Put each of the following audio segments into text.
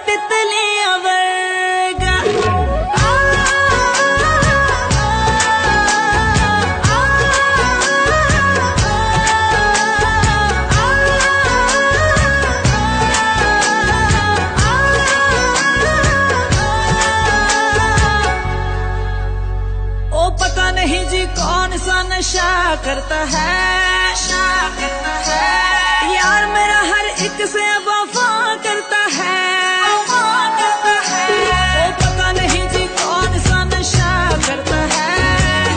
तितलियां वर्गा। ओ पता नहीं जी कौन सा नशा करता है यार मेरा, हर एक से वफा करता है। ओ पता नहीं जी कौन सा नशा करता है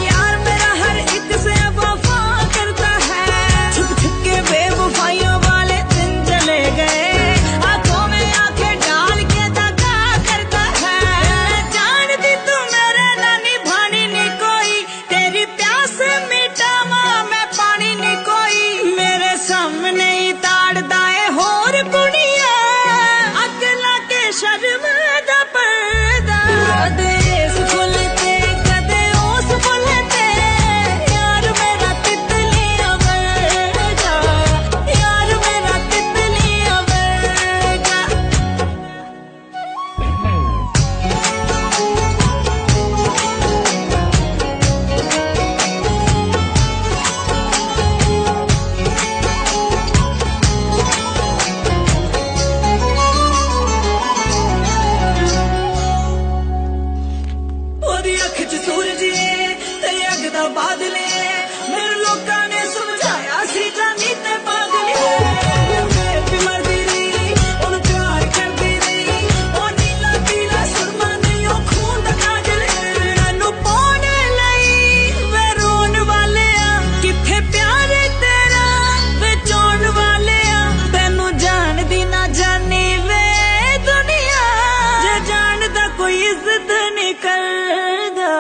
यार मेरा, हर एक से वफा करता है। छुप छुप के बेवफाइयों वाले दिन चले गए, आंखों में आंखें डाल के दगा करता है। जानती तू मेरे नानी भानी नहीं कोई, तेरी प्यास मिटावा मैं पानी नहीं कोई। मेरे सामने ही ताड़दा है होर कुड़िया, अगला के शर्म दा पर्दा। कदे इस फुल ते कदे उस फुल ते, यार मेरा तितलियां वर्गा, यार मेरा तितलियां वर्गा। ओदी अख च सूरज है तेरी अग दा बादल है, मेरे लोकां ने समझाया सी जानी ते पागल है। मैं भी मरदी रही ओनू प्यार करदी रही, ओ नीला पीला सुरमा नहीं ओ खून दा काजल है। मैनू पाने लई वे रोन वाले आ, किथे प्यार तेरा वे चोन वाले आ। तैनू जानदी ना जानी वे दुनिया, जे जानदा कोई इज्जत नहीं करदा।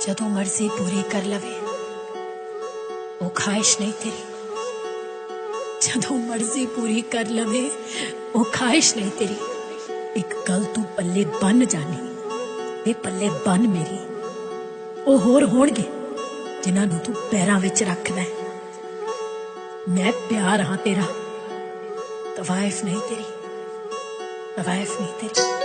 जदों मर्जी पूरी कर लवे वो ख्वाहिश नहीं तेरी, जदों मर्जी पूरी कर लवे वो ख्वाहिश नहीं तेरी। एक गल तू पल्ले बन जानी, ये पल्ले बन मेरी। वो होर होणगे जिन्हां नूं तू पैरां विच रखदा है। मैं प्यार हाँ तेरा, तवाइफ नहीं तेरी, तवाइफ नहीं तेरी।